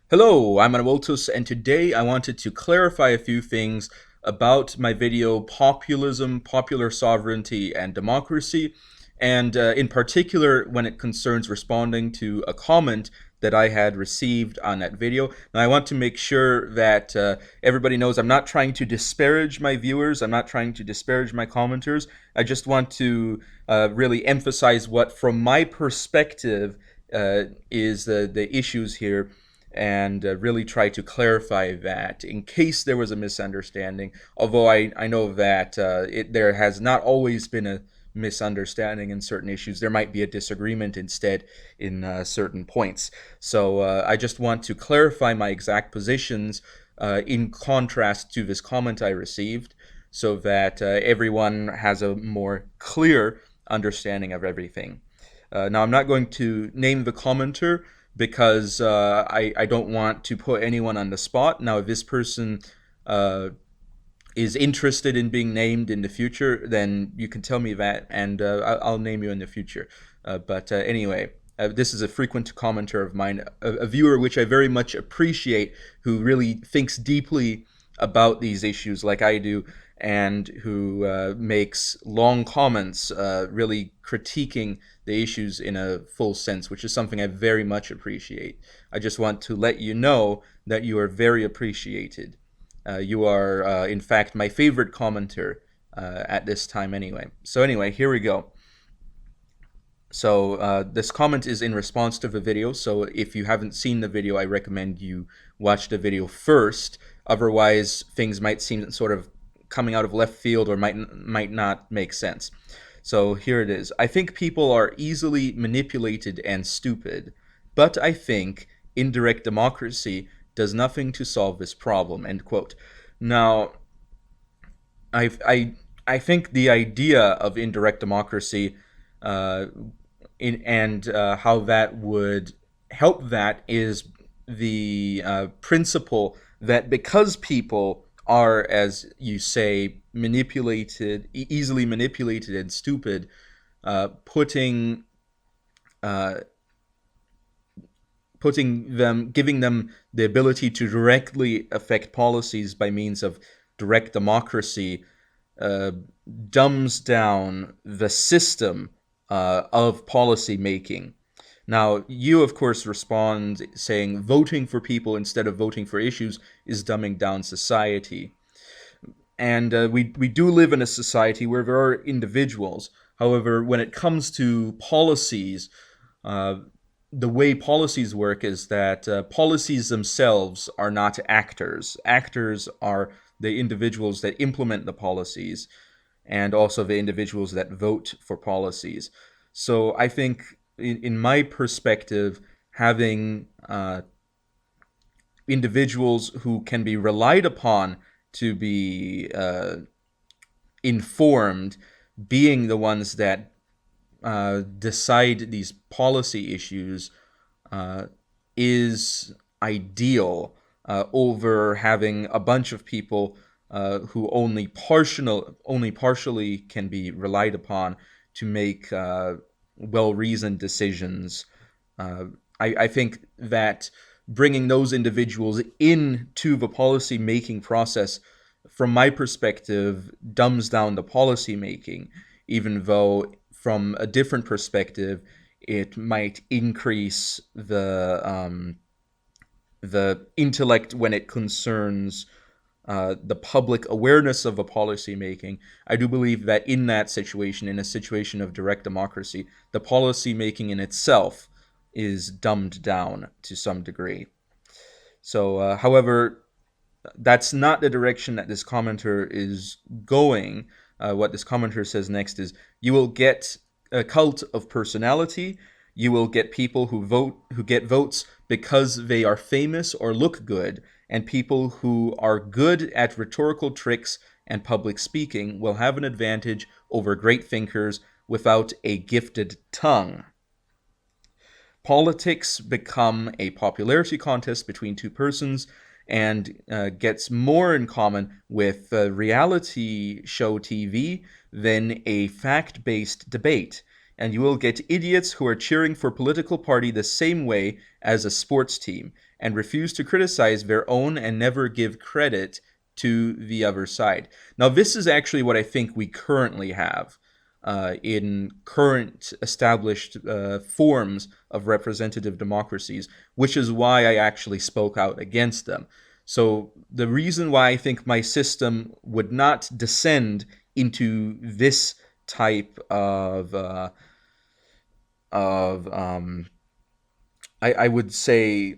Hello, I'm Anawoltus, and today I wanted to clarify a few things about my video Populism, Popular Sovereignty, and Democracy, and in particular when it concerns responding to a comment that I had received on that video. Now, I want to make sure that everybody knows I'm not trying to disparage my viewers, I'm not trying to disparage my commenters. I just want to really emphasize what, from my perspective, is the issues here and really try to clarify that in case there was a misunderstanding. Although I know that there has not always been a misunderstanding in certain issues. There might be a disagreement instead in certain points. So I just want to clarify my exact positions in contrast to this comment I received so that everyone has a more clear understanding of everything. Now, I'm not going to name the commenter because I don't want to put anyone on the spot. Now, if this person is interested in being named in the future, then you can tell me that, and I'll name you in the future. But anyway, this is a frequent commenter of mine, a viewer which I very much appreciate, who really thinks deeply about these issues like I do, and who makes long comments really critiquing the issues in a full sense, which is something I very much appreciate. I just want to let you know that you are very appreciated. You are, in fact, my favorite commenter at this time anyway. So anyway, here we go. So this comment is in response to the video, so if you haven't seen the video, I recommend you watch the video first. Otherwise, things might seem sort of coming out of left field or might not make sense. So here it is. I think people are easily manipulated and stupid, but I think indirect democracy does nothing to solve this problem, end quote. Now, I think the idea of indirect democracy uh, and how that would help that is the principle that because people are, as you say, manipulated, easily manipulated and stupid, putting uh, giving them the ability to directly affect policies by means of direct democracy uh, dumbs down the system of policy making. Now, you, of course, respond saying voting for people instead of voting for issues is dumbing down society. And we do live in a society where there are individuals. However, when it comes to policies, uh, the way policies work is that policies themselves are not actors. Actors are the individuals that implement the policies and also the individuals that vote for policies. So I think, in my perspective, having individuals who can be relied upon to be informed being the ones that decide these policy issues is ideal over having a bunch of people who only partially can be relied upon to make well-reasoned decisions. I think that bringing those individuals into the policy making process, from my perspective, dumbs down the policy making, even though from a different perspective, it might increase the intellect when it concerns the public awareness of a policy making. I do believe that in that situation, in a situation of direct democracy, the policy making in itself is dumbed down to some degree. So, however, that's not the direction that this commenter is going. What this commenter says next is, you will get a cult of personality. You will get people who get votes because they are famous or look good, and people who are good at rhetorical tricks and public speaking will have an advantage over great thinkers without a gifted tongue. Politics become a popularity contest between two persons and gets more in common with reality show TV than a fact-based debate. And you will get idiots who are cheering for a political party the same way as a sports team. and refuse to criticize their own and never give credit to the other side. Now, this is actually what I think we currently have in current established forms of representative democracies, which is why I actually spoke out against them. So the reason why I think my system would not descend into this type of I would say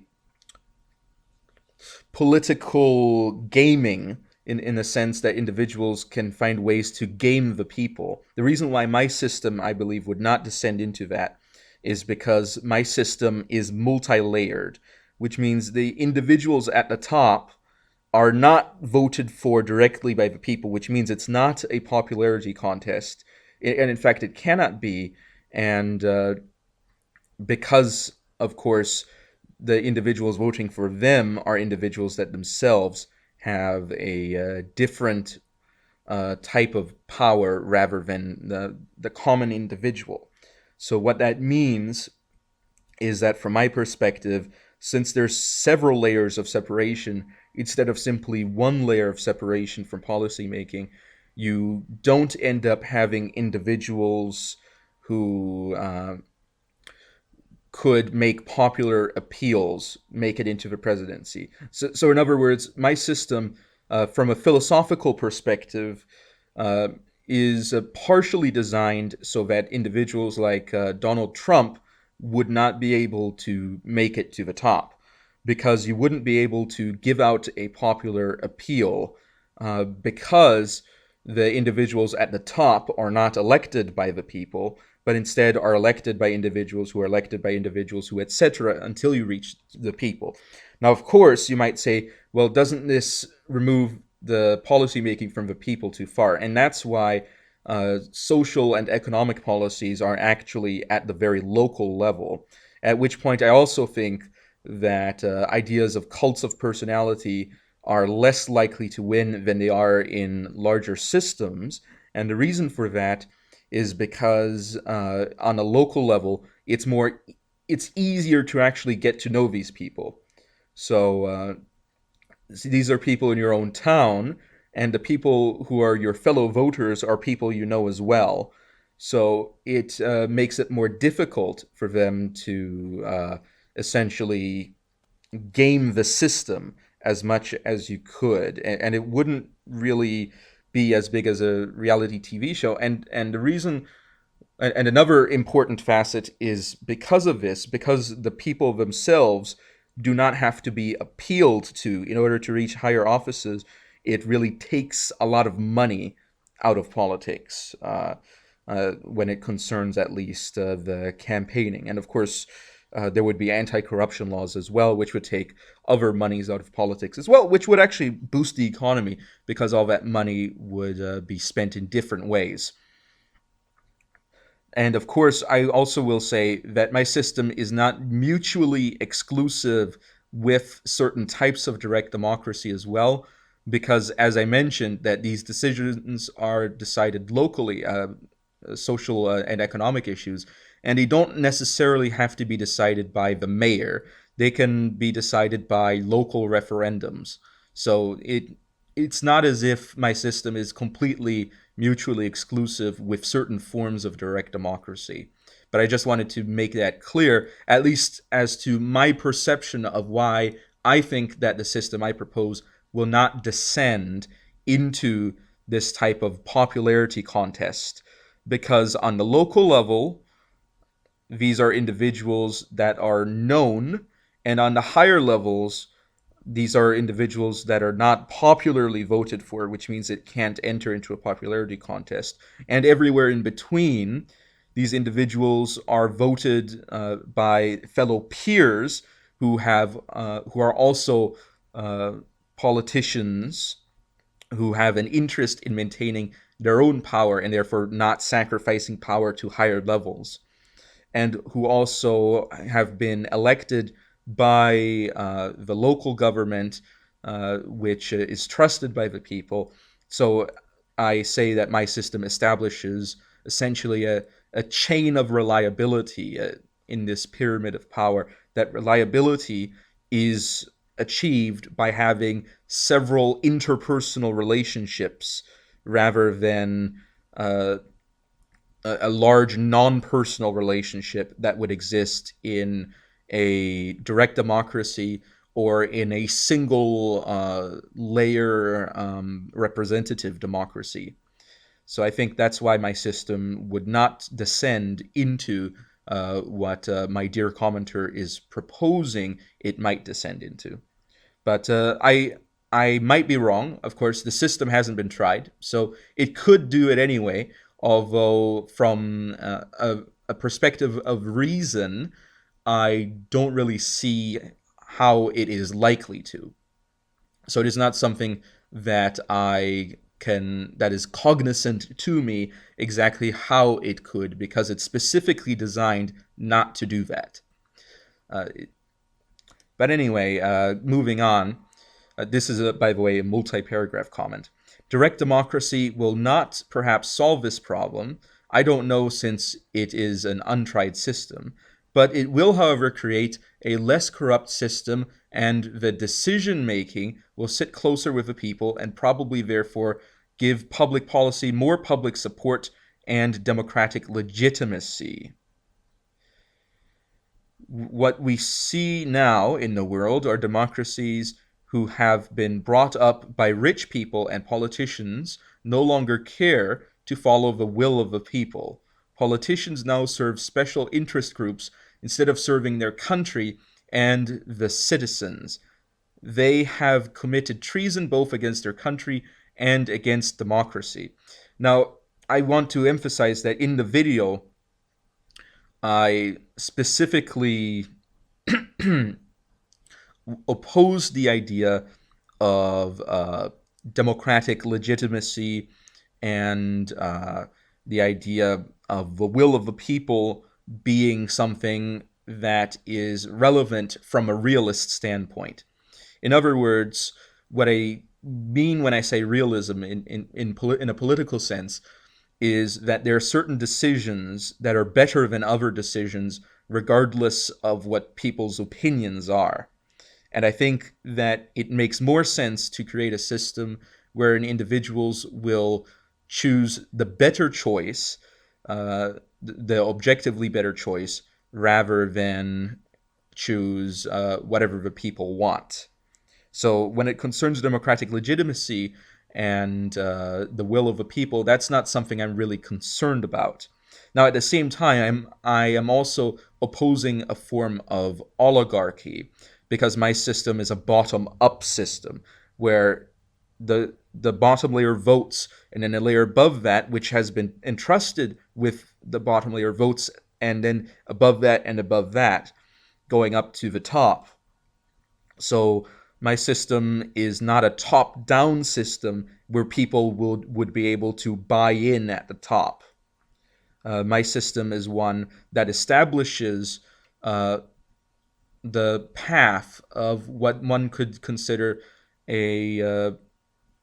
political gaming, in the sense that individuals can find ways to game the people. The reason why my system, I believe, would not descend into that is because my system is multi-layered, which means the individuals at the top are not voted for directly by the people, which means it's not a popularity contest. And in fact, it cannot be. And because, of course, the individuals voting for them are individuals that themselves have a different type of power rather than the common individual. So what that means is that from my perspective, since there's several layers of separation, instead of simply one layer of separation from policymaking, you don't end up having individuals who could make popular appeals make it into the presidency. So in other words, my system, from a philosophical perspective, is partially designed so that individuals like Donald Trump would not be able to make it to the top, because you wouldn't be able to give out a popular appeal because the individuals at the top are not elected by the people, but instead are elected by individuals who are elected by individuals who, etc., until you reach the people. Now, of course, you might say, well, doesn't this remove the policymaking from the people too far? And that's why social and economic policies are actually at the very local level, at which point I also think that ideas of cults of personality are less likely to win than they are in larger systems. And the reason for that is because on a local level, it's easier to actually get to know these people. So these are people in your own town, and the people who are your fellow voters are people you know as well. So it makes it more difficult for them to essentially game the system as much as you could, and it wouldn't really be as big as a reality TV show. And the reason, and another important facet is because of this, because the people themselves do not have to be appealed to in order to reach higher offices. It really takes a lot of money out of politics when it concerns at least the campaigning. And of course, there would be anti-corruption laws as well, which would take other monies out of politics as well, which would actually boost the economy because all that money would be spent in different ways. And of course, I also will say that my system is not mutually exclusive with certain types of direct democracy as well, because as I mentioned, that these decisions are decided locally, social and economic issues, and they don't necessarily have to be decided by the mayor. They can be decided by local referendums. So it's not as if my system is completely mutually exclusive with certain forms of direct democracy. But I just wanted to make that clear, at least as to my perception of why I think that the system I propose will not descend into this type of popularity contest. Because on the local level, these are individuals that are known, and on the higher levels, these are individuals that are not popularly voted for, which means it can't enter into a popularity contest. And everywhere in between, these individuals are voted by fellow peers who are also politicians who have an interest in maintaining their own power and therefore not sacrificing power to higher levels, and who also have been elected by the local government, which is trusted by the people. So I say that my system establishes essentially a chain of reliability in this pyramid of power. That reliability is achieved by having several interpersonal relationships rather than uh, a large non-personal relationship that would exist in a direct democracy or in a single layer representative democracy. So I think that's why my system would not descend into what my dear commenter is proposing it might descend into. But I might be wrong. Of course, the system hasn't been tried, so it could do it anyway. Although, from a perspective of reason, I don't really see how it is likely to. So it is not something that that is cognizant to me exactly how it could, because it's specifically designed not to do that. Uh, but anyway, moving on. This is, by the way, a multi-paragraph comment. Direct democracy will not perhaps solve this problem. I don't know, since it is an untried system. But it will, however, create a less corrupt system, and the decision making will sit closer with the people, and probably therefore give public policy more public support and democratic legitimacy. What we see now in the world are democracies who have been brought up by rich people, and politicians no longer care to follow the will of the people. Politicians now serve special interest groups instead of serving their country and the citizens. They have committed treason both against their country and against democracy. Now, I want to emphasize that in the video, I specifically oppose the idea of democratic legitimacy and the idea of the will of the people being something that is relevant from a realist standpoint. In other words, what I mean when I say realism in a political sense is that there are certain decisions that are better than other decisions, regardless of what people's opinions are. And I think that it makes more sense to create a system wherein individuals will choose the better choice, the objectively better choice, rather than choose whatever the people want. So when it concerns democratic legitimacy and the will of the people, that's not something I'm really concerned about. Now, at the same time, I am also opposing a form of oligarchy, because my system is a bottom-up system where the bottom layer votes, and then a layer above that, which has been entrusted with the bottom layer, votes, and then above that and above that, going up to the top. So my system is not a top-down system where people would be able to buy in at the top. My system is one that establishes the path of what one could consider a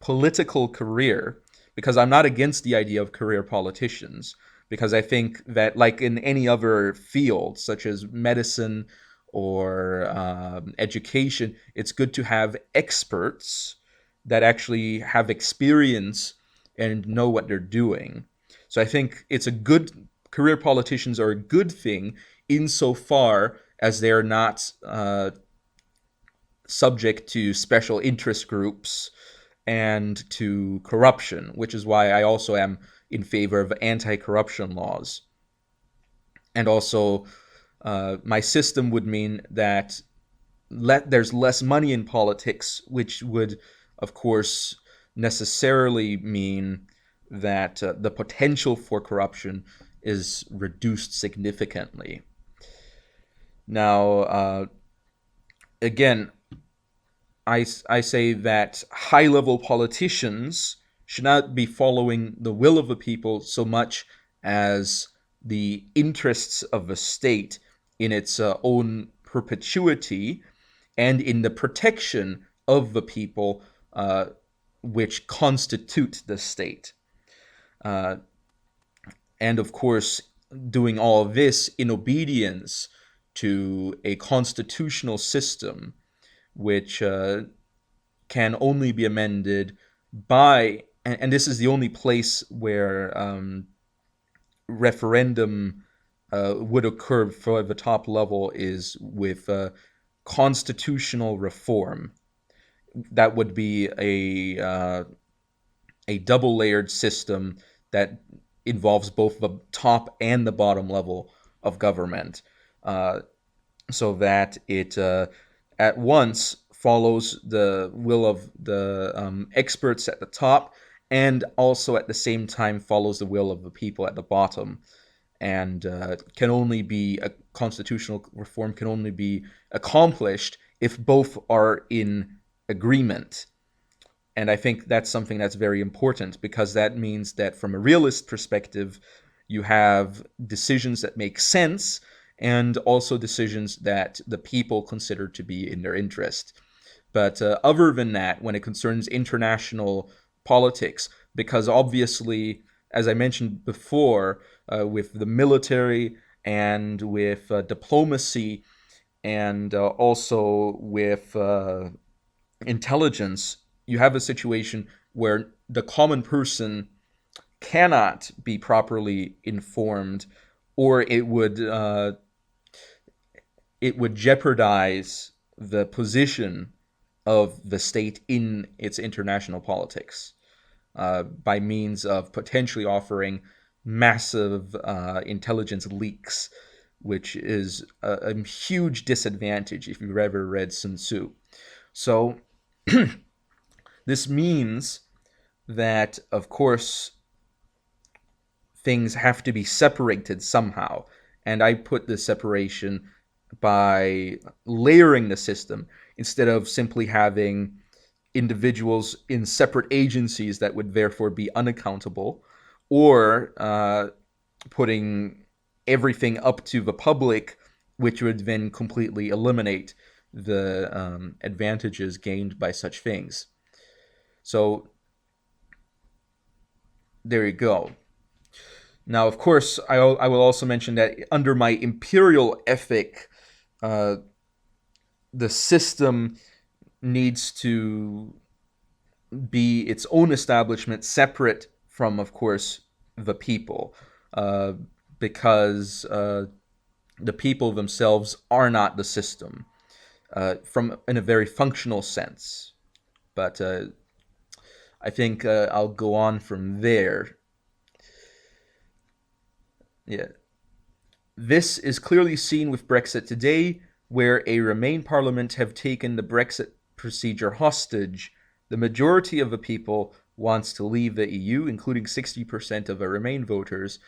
political career, because I'm not against the idea of career politicians, because I think that, like in any other field, such as medicine or education, it's good to have experts that actually have experience and know what they're doing. So I think it's a good career politicians are a good thing insofar as they're not subject to special interest groups and to corruption, which is why I also am in favor of anti-corruption laws. And also, my system would mean that there's less money in politics, which would, of course, necessarily mean that the potential for corruption is reduced significantly. Now, again, I say that high-level politicians should not be following the will of the people so much as the interests of the state in its own perpetuity and in the protection of the people which constitute the state. And of course, doing all of this in obedience to a constitutional system which can only be amended by, and this is the only place where referendum would occur for the top level, is with constitutional reform. That would be a double layered system that involves both the top and the bottom level of government, so that it at once follows the will of the experts at the top, and also at the same time follows the will of the people at the bottom. And can only be a constitutional reform can only be accomplished if both are in agreement. And I think that's something that's very important, because that means that from a realist perspective, you have decisions that make sense and also decisions that the people consider to be in their interest. But other than that, when it concerns international politics, because obviously, as I mentioned before, with the military and with diplomacy and also with intelligence, you have a situation where the common person cannot be properly informed, or it would jeopardize the position of the state in its international politics by means of potentially offering massive intelligence leaks, which is a huge disadvantage if you've ever read Sun Tzu. So this means that, of course, things have to be separated somehow. And I put the separation by layering the system instead of simply having individuals in separate agencies that would therefore be unaccountable, or putting everything up to the public, which would then completely eliminate the advantages gained by such things. So there you go. Now, of course, I will also mention that under my imperial ethic, the system needs to be its own establishment, separate from, of course, the people, because the people themselves are not the system, from in a very functional sense. But I think I'll go on from there. Yeah. This is clearly seen with Brexit today, where a Remain Parliament have taken the Brexit procedure hostage. The majority of the people wants to leave the EU, including 60% of the Remain voters,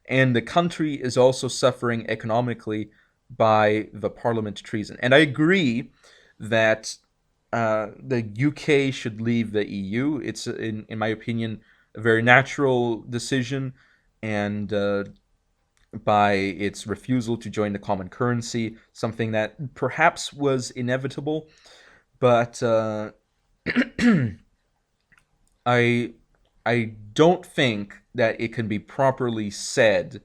and the country is also suffering economically by the Parliament treason. And I agree that the UK should leave the EU. It's, in my opinion, a very natural decision, and by its refusal to join the common currency, something that perhaps was inevitable. But I don't think that it can be properly said,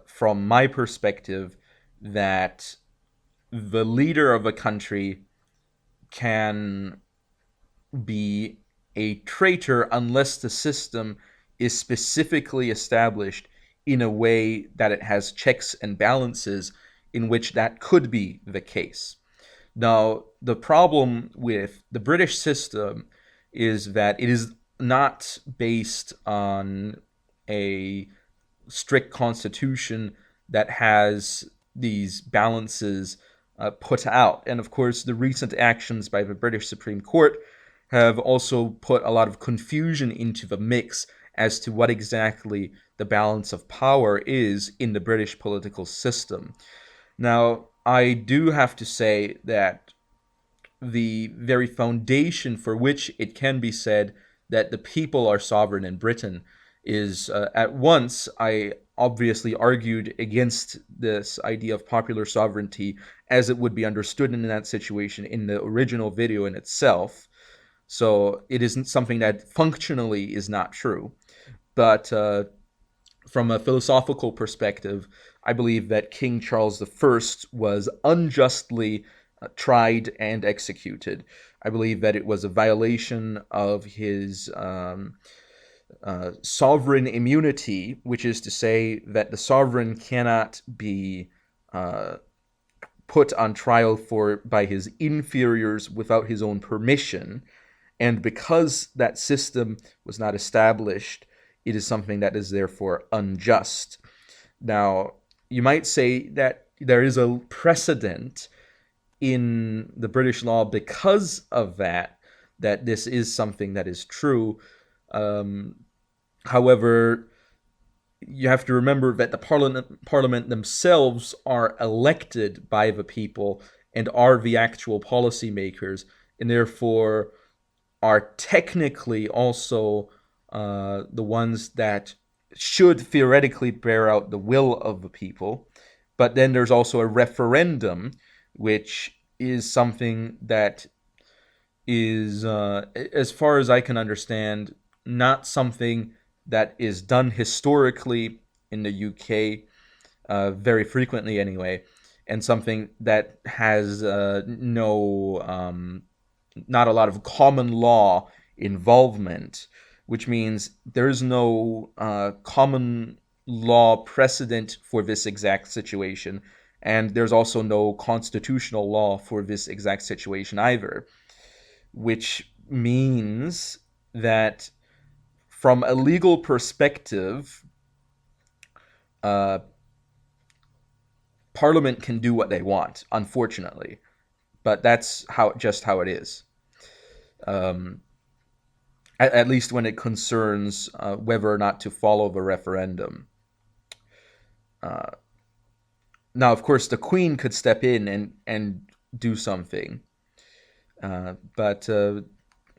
from my perspective, that the leader of a country can be a traitor unless the system is specifically established in a way that it has checks and balances in which that could be the case. Now, the problem with the British system is that it is not based on a strict constitution that has these balances put out. And of course, the recent actions by the British Supreme Court have also put a lot of confusion into the mix as to what exactly the balance of power is in the British political system. Now, I do have to say that the very foundation for which it can be said that the people are sovereign in Britain is, at once, I obviously argued against this idea of popular sovereignty as it would be understood in that situation in the original video in itself. So it isn't something that functionally is not true. But from a philosophical perspective, I believe that King Charles I was unjustly tried and executed. I believe that it was a violation of his sovereign immunity, which is to say that the sovereign cannot be put on trial by his inferiors without his own permission. And because that system was not established, it is something that is therefore unjust. Now, you might say that there is a precedent in the British law because of that this is something that is true. However, you have to remember that the parliament themselves are elected by the people and are the actual policymakers, and therefore are technically also the ones that should theoretically bear out the will of the people. But then there's also a referendum, which is something that is, as far as I can understand, not something that is done historically in the UK, very frequently anyway, and something that has not a lot of common law involvement, which means there's no common law precedent for this exact situation, and there's also no constitutional law for this exact situation either, which means that from a legal perspective, Parliament can do what they want, unfortunately, but that's just how it is. At least when it concerns whether or not to follow the referendum. Now, of course, the Queen could step in and do something, but I'm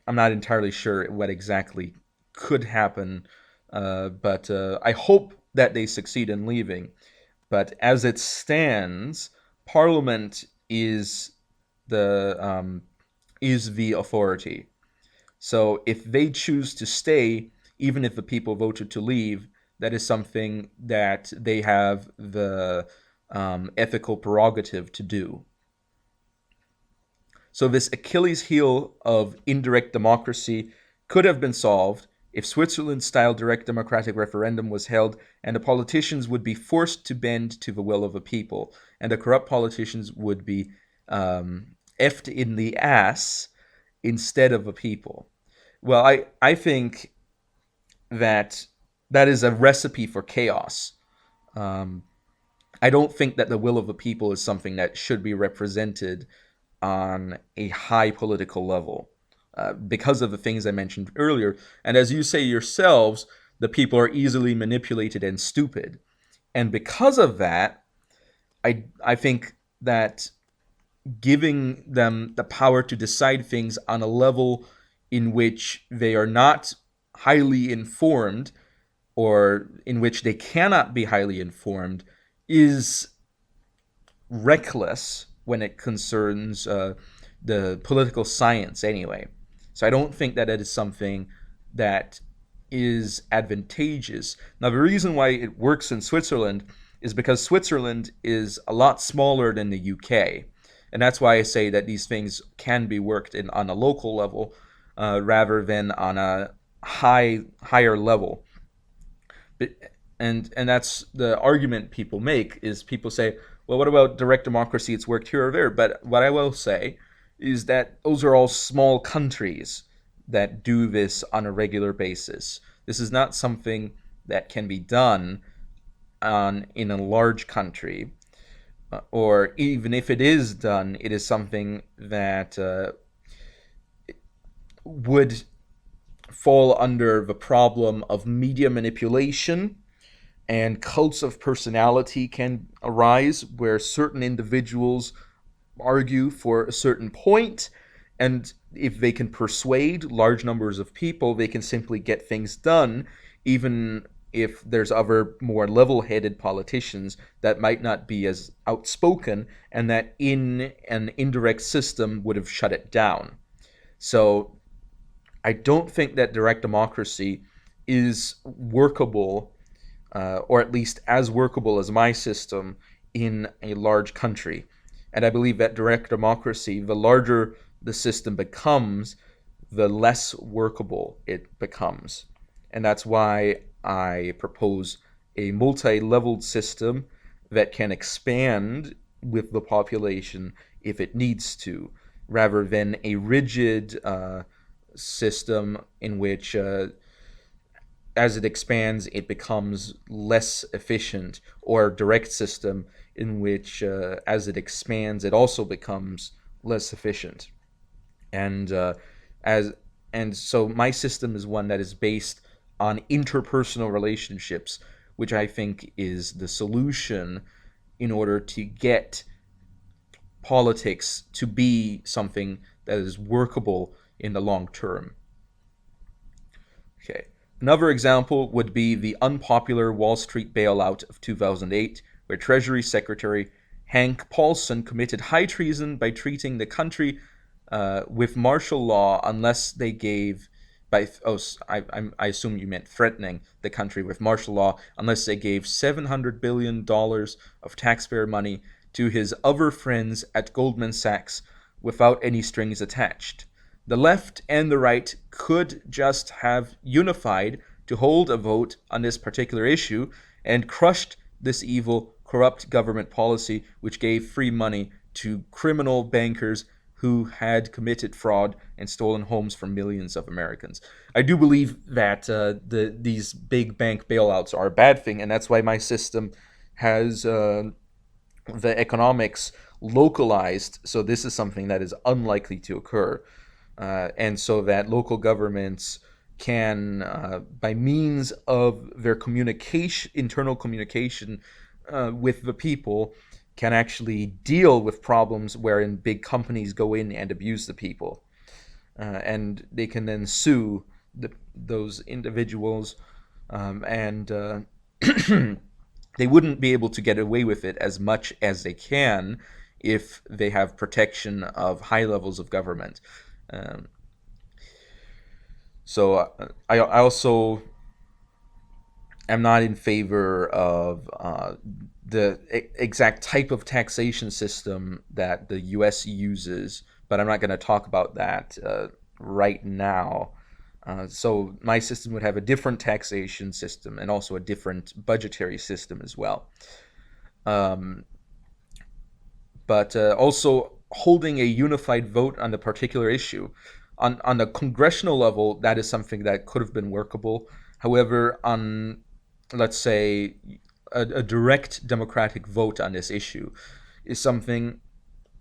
not entirely sure what exactly could happen. But I hope that they succeed in leaving. But as it stands, Parliament is the authority. So if they choose to stay, even if the people voted to leave, that is something that they have the ethical prerogative to do. So this Achilles heel of indirect democracy could have been solved if Switzerland-style direct democratic referendum was held, and the politicians would be forced to bend to the will of the people, and the corrupt politicians would be effed in the ass instead of the people. Well, I think that is a recipe for chaos. I don't think that the will of the people is something that should be represented on a high political level because of the things I mentioned earlier. And as you say yourselves, the people are easily manipulated and stupid. And because of that, I think that giving them the power to decide things on a level in which they are not highly informed, or in which they cannot be highly informed, is reckless when it concerns the political science anyway. So I don't think that it is something that is advantageous. Now, the reason why it works in Switzerland is because Switzerland is a lot smaller than the UK. And that's why I say that these things can be worked in on a local level rather than on a higher level. But, and that's the argument people make, is people say, well, what about direct democracy? It's worked here or there. But what I will say is that those are all small countries that do this on a regular basis. This is not something that can be done in a large country. Or even if it is done, it is something that would fall under the problem of media manipulation, and cults of personality can arise where certain individuals argue for a certain point, and if they can persuade large numbers of people, they can simply get things done, even if there's other more level-headed politicians that might not be as outspoken, and that in an indirect system would have shut it down. So I don't think that direct democracy is workable, or at least as workable as my system, in a large country. And I believe that direct democracy, the larger the system becomes, the less workable it becomes. And that's why I propose a multi leveled system that can expand with the population if it needs to, rather than a rigid system in which as it expands, it becomes less efficient, or a direct system in which, as it expands, it also becomes less efficient. And as and so, my system is one that is based on interpersonal relationships, which I think is the solution in order to get politics to be something that is workable in the long term. Okay. Another example would be the unpopular Wall Street bailout of 2008, where Treasury Secretary Hank Paulson committed high treason by treating the country with martial law unless they gave I assume you meant threatening the country with martial law unless they gave $700 billion of taxpayer money to his other friends at Goldman Sachs without any strings attached. The left and the right could just have unified to hold a vote on this particular issue and crushed this evil, corrupt government policy which gave free money to criminal bankers who had committed fraud and stolen homes from millions of Americans. I do believe that these big bank bailouts are a bad thing, and that's why my system has the economics localized, so this is something that is unlikely to occur. And so that local governments can, by means of their communication, internal communication with the people, can actually deal with problems wherein big companies go in and abuse the people. And they can then sue those individuals, and they wouldn't be able to get away with it as much as they can if they have protection of high levels of government. Um, I also am not in favor of the exact type of taxation system that the U.S. uses, but I'm not going to talk about that right now. So my system would have a different taxation system and also a different budgetary system as well. Um, but also holding a unified vote on the particular issue. On the congressional level, that is something that could have been workable. However, on, let's say, a direct democratic vote on this issue is something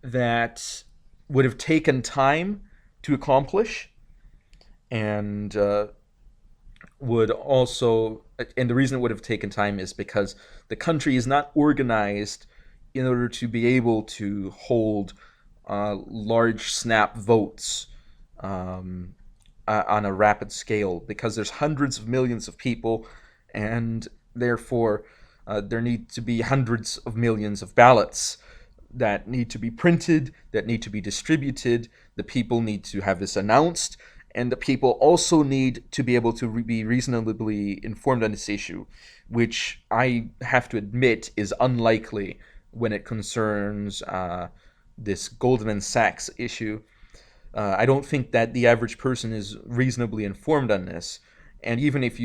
that would have taken time to accomplish, and would also, and the reason it would have taken time is because the country is not organized in order to be able to hold large snap votes um, on a rapid scale, because there's hundreds of millions of people, and therefore there need to be hundreds of millions of ballots that need to be printed, that need to be distributed. The people need to have this announced, and the people also need to be able to be reasonably informed on this issue, which I have to admit is unlikely when it concerns this Goldman Sachs issue. I don't think that the average person is reasonably informed on this, and even if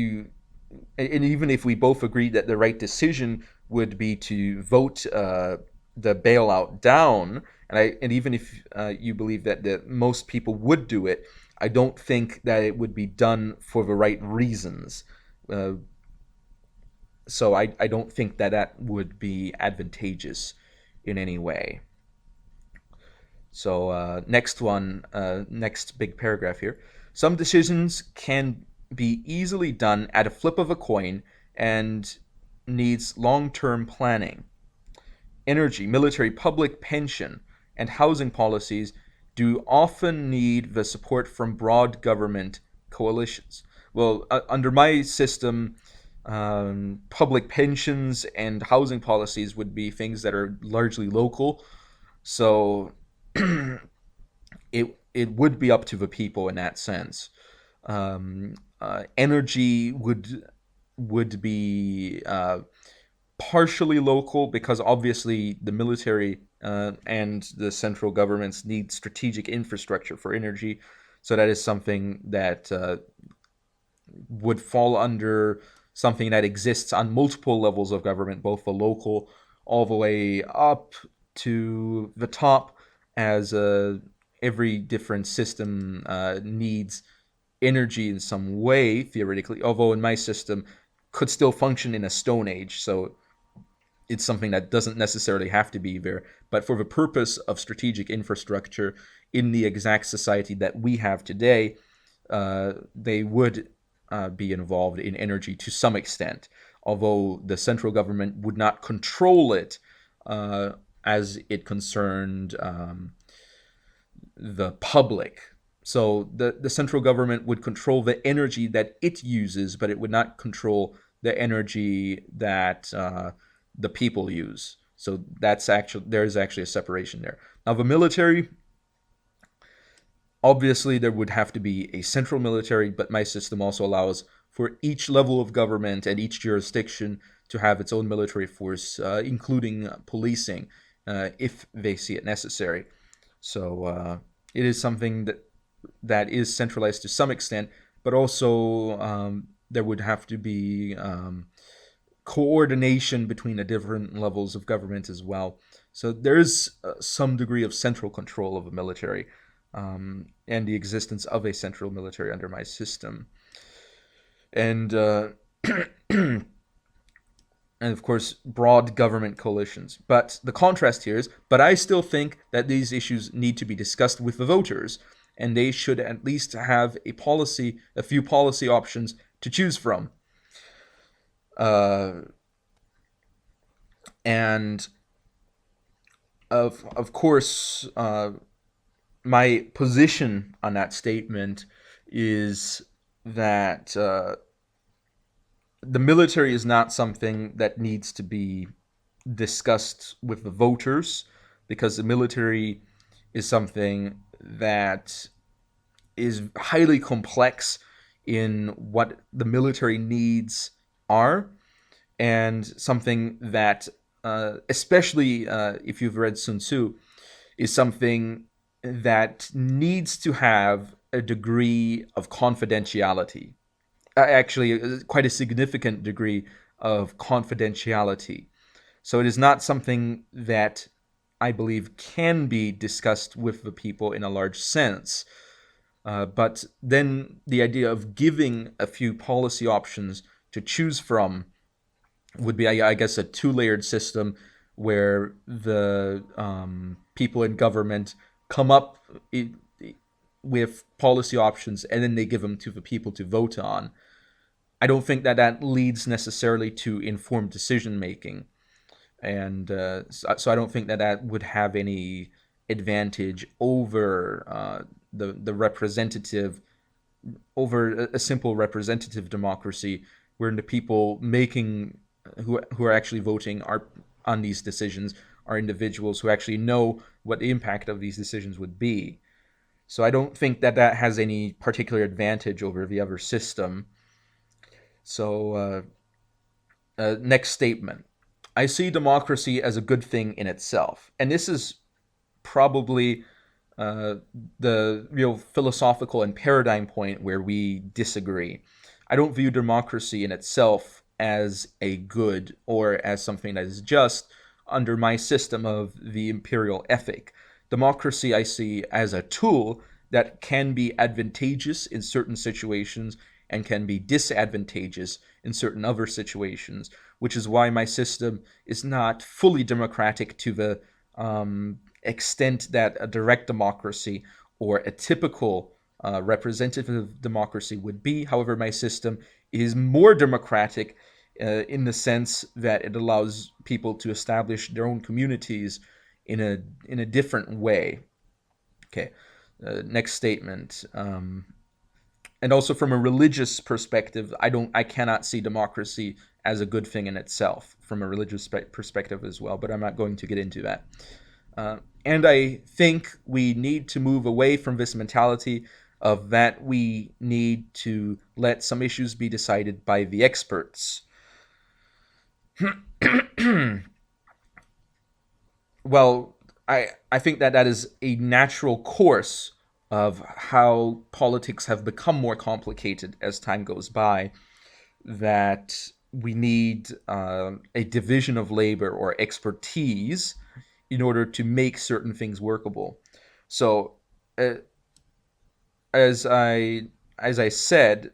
we both agree that the right decision would be to vote the bailout down, and even if you believe that most people would do it, I don't think that it would be done for the right reasons. Uh, so I don't think that that would be advantageous in any way. So next big paragraph here. Some decisions can be easily done at a flip of a coin and needs long-term planning. Energy, military, public pension, and housing policies do often need the support from broad government coalitions. Well, under my system, public pensions and housing policies would be things that are largely local. So it would be up to the people in that sense. Energy would be partially local because obviously the military and the central governments need strategic infrastructure for energy. So that is something that would fall under something that exists on multiple levels of government, both the local all the way up to the top, as every different system needs energy in some way, theoretically, although in my system could still function in a stone age, so it's something that doesn't necessarily have to be there. But for the purpose of strategic infrastructure in the exact society that we have today, they would be involved in energy to some extent, although the central government would not control it as it concerned the public. So the central government would control the energy that it uses, but it would not control the energy that the people use. So there's actually a separation there. Now the military, obviously there would have to be a central military, but my system also allows for each level of government and each jurisdiction to have its own military force, including policing, if they see it necessary. So it is something that is centralized to some extent, but also there would have to be coordination between the different levels of government as well. So there is some degree of central control of a military and the existence of a central military under my system. And and of course, broad government coalitions. But the contrast here is, but I still think that these issues need to be discussed with the voters, and they should at least have a few policy options to choose from. And of course, my position on that statement is that the military is not something that needs to be discussed with the voters, because the military is something that is highly complex in what the military needs are, and something that, especially if you've read Sun Tzu, is something that needs to have a degree of confidentiality. Actually, quite a significant degree of confidentiality. So it is not something that I believe can be discussed with the people in a large sense. But then the idea of giving a few policy options to choose from would be, I guess, a two-layered system where the people in government come up with policy options and then they give them to the people to vote on. I don't think that leads necessarily to informed decision making, and so I don't think that would have any advantage over the representative, over a simple representative democracy, where the people who are actually voting are on these decisions are individuals who actually know what the impact of these decisions would be. So I don't think that has any particular advantage over the other system. So next statement. I see democracy as a good thing in itself. And this is probably the real philosophical and paradigm point where we disagree. I don't view democracy in itself as a good or as something that is just under my system of the imperial ethic. Democracy I see as a tool that can be advantageous in certain situations and can be disadvantageous in certain other situations, which is why my system is not fully democratic to the extent that a direct democracy or a typical representative democracy would be. However, my system is more democratic in the sense that it allows people to establish their own communities in a different way. Okay, next statement. And also from a religious perspective, I cannot see democracy as a good thing in itself from a religious perspective as well, but I'm not going to get into that. And I think we need to move away from this mentality of that we need to let some issues be decided by the experts. Well, I think that that is a natural course of how politics have become more complicated as time goes by. That we need a division of labor or expertise in order to make certain things workable. So, uh, as I said,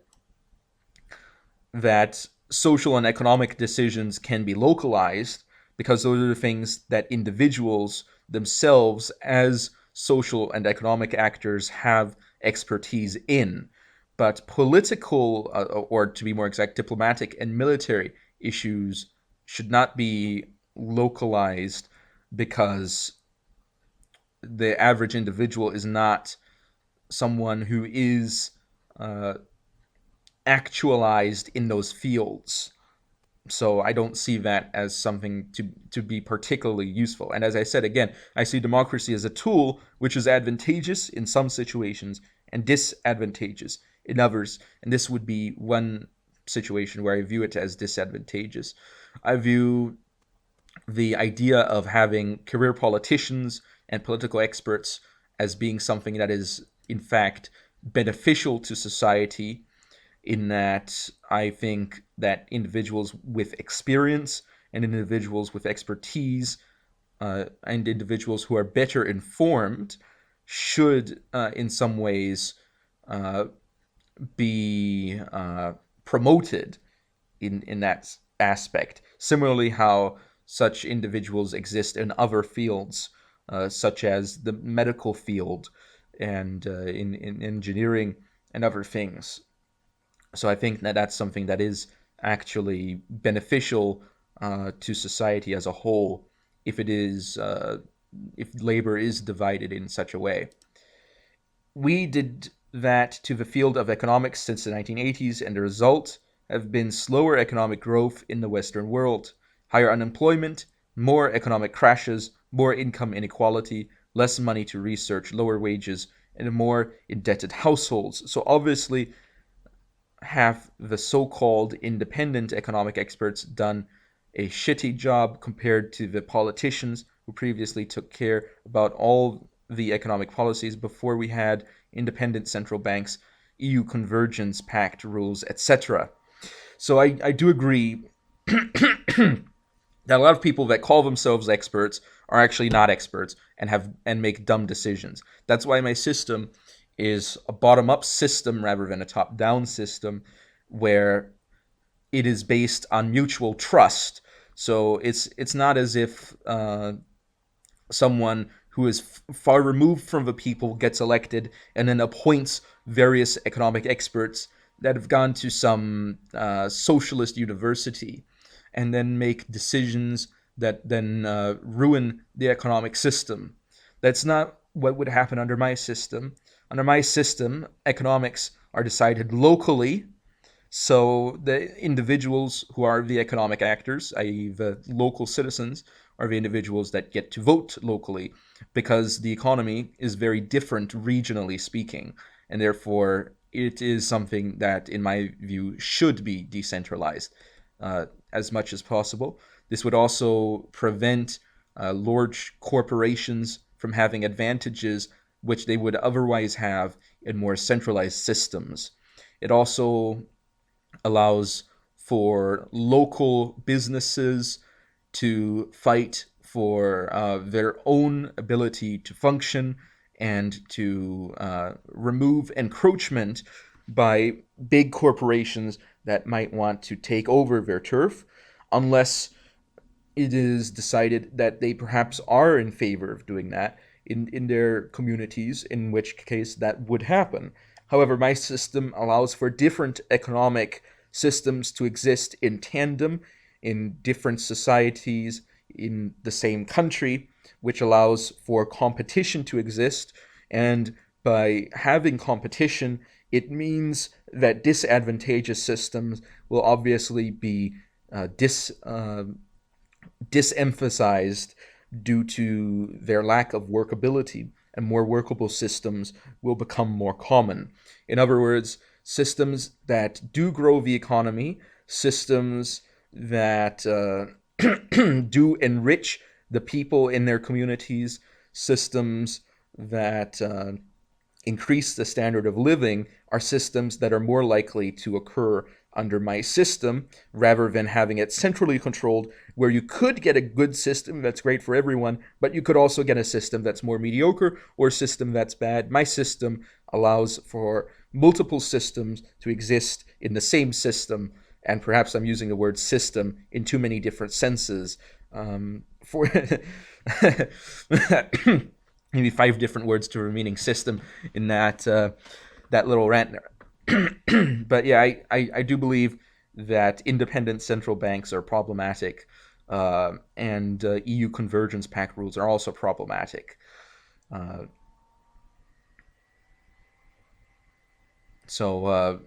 that social and economic decisions can be localized because those are the things that individuals themselves, as social and economic actors, have expertise in. But political, or to be more exact, diplomatic and military issues should not be localized because the average individual is not someone who is uh, actualized in those fields. So I don't see that as something to be particularly useful. And as I said again, I see democracy as a tool which is advantageous in some situations and disadvantageous in others. And this would be one situation where I view it as disadvantageous. I view the idea of having career politicians and political experts as being something that is in fact beneficial to society, in that I think that individuals with experience and individuals with expertise, and individuals who are better informed should, in some ways, uh, be promoted in that aspect. Similarly, how such individuals exist in other fields, such as the medical field and in engineering and other things. So I think that that's something that is actually beneficial to society as a whole if it is if labor is divided in such a way. We did that to the field of economics since the 1980s, and the result have been slower economic growth in the Western world, higher unemployment, more economic crashes, more income inequality, less money to research, lower wages, and more indebted households. So obviously, have the so-called independent economic experts done a shitty job compared to the politicians who previously took care about all the economic policies before we had independent central banks, EU convergence pact rules, etc. So I do agree that a lot of people that call themselves experts are actually not experts and have and make dumb decisions. That's why my system is a bottom-up system rather than a top-down system, where it is based on mutual trust. So it's not as if someone who is far removed from the people gets elected and then appoints various economic experts that have gone to some socialist university and then make decisions that then ruin the economic system. That's not what would happen under my system. Under my system, economics are decided locally, so the individuals who are the economic actors, i.e., the local citizens, are the individuals that get to vote locally, because the economy is very different regionally speaking, and therefore it is something that, in my view, should be decentralized as much as possible. This would also prevent large corporations from having advantages which they would otherwise have in more centralized systems. It also allows for local businesses to fight for their own ability to function and to remove encroachment by big corporations that might want to take over their turf, unless it is decided that they perhaps are in favor of doing that in their communities, in which case that would happen. However, my system allows for different economic systems to exist in tandem in different societies in the same country, which allows for competition to exist. And by having competition, it means that disadvantageous systems will obviously be disemphasized due to their lack of workability, and more workable systems will become more common. In other words, systems that do grow the economy, systems that do enrich the people in their communities, systems that increase the standard of living are systems that are more likely to occur under my system rather than having it centrally controlled, where you could get a good system that's great for everyone, but you could also get a system that's more mediocre or a system that's bad. My system allows for multiple systems to exist in the same system, and perhaps I'm using the word system in too many different senses. For maybe 5 different words to a meaning system in that little rant there. But yeah, I do believe that independent central banks are problematic, and EU convergence pact rules are also problematic. Uh, so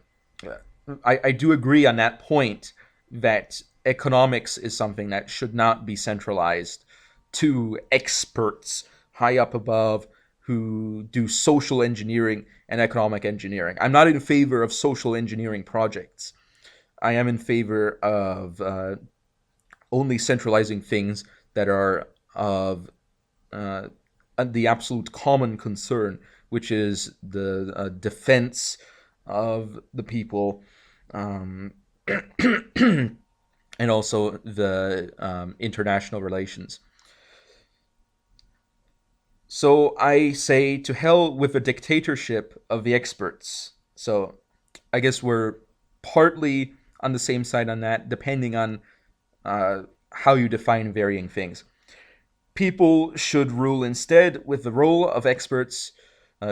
I do agree on that point that economics is something that should not be centralized to experts high up above who do social engineering and economic engineering. I'm not in favor of social engineering projects. I am in favor of only centralizing things that are of uh, the absolute common concern, which is the defense of the people, um, and also the international relations. So I say to hell with the dictatorship of the experts. So I guess we're partly on the same side on that, depending on how you define varying things. People should rule instead, with the role of experts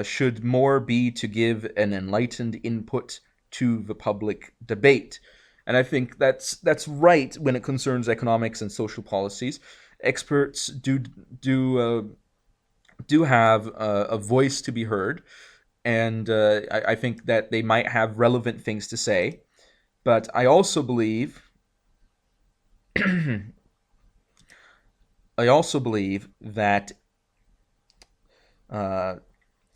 should more be to give an enlightened input to the public debate. And I think that's right when it concerns economics and social policies. Experts do have a voice to be heard, and I think that they might have relevant things to say. But I also believe that uh,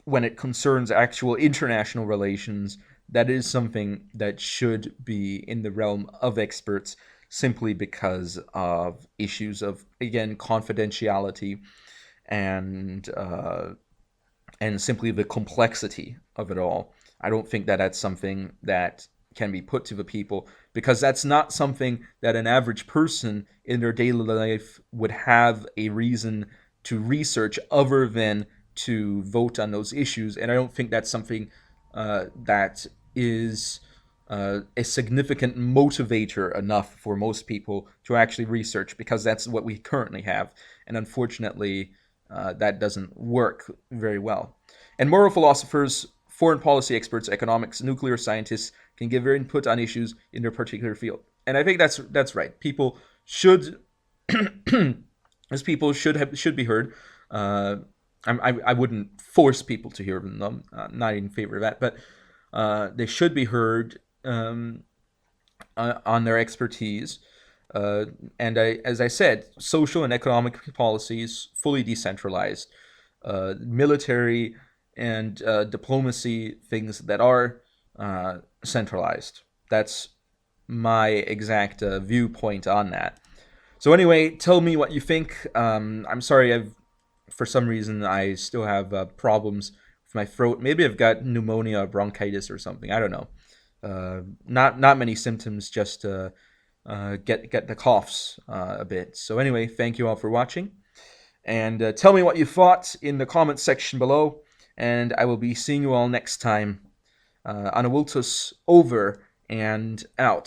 when it concerns actual international relations, that is something that should be in the realm of experts, simply because of issues of, again, confidentiality and simply the complexity of it all. I don't think that that's something that can be put to the people, because that's not something that an average person in their daily life would have a reason to research other than to vote on those issues. And I don't think that's something that is a significant motivator enough for most people to actually research, because that's what we currently have. And unfortunately, that doesn't work very well. And moral philosophers, foreign policy experts, economics, nuclear scientists can give their input on issues in their particular field. And I think that's right. People should, as people should be heard. I wouldn't force people to hear them. I'm not in favor of that, but they should be heard on their expertise. And as I said, social and economic policies fully decentralized, military and diplomacy things that are centralized. That's my exact viewpoint on that. So anyway, tell me what you think. I'm sorry, for some reason I still have problems with my throat. Maybe I've got pneumonia or bronchitis or something. I don't know. Not many symptoms, just get the coughs a bit. So anyway, thank you all for watching, and tell me what you thought in the comments section below. And I will be seeing you all next time. Anawiltus over and out.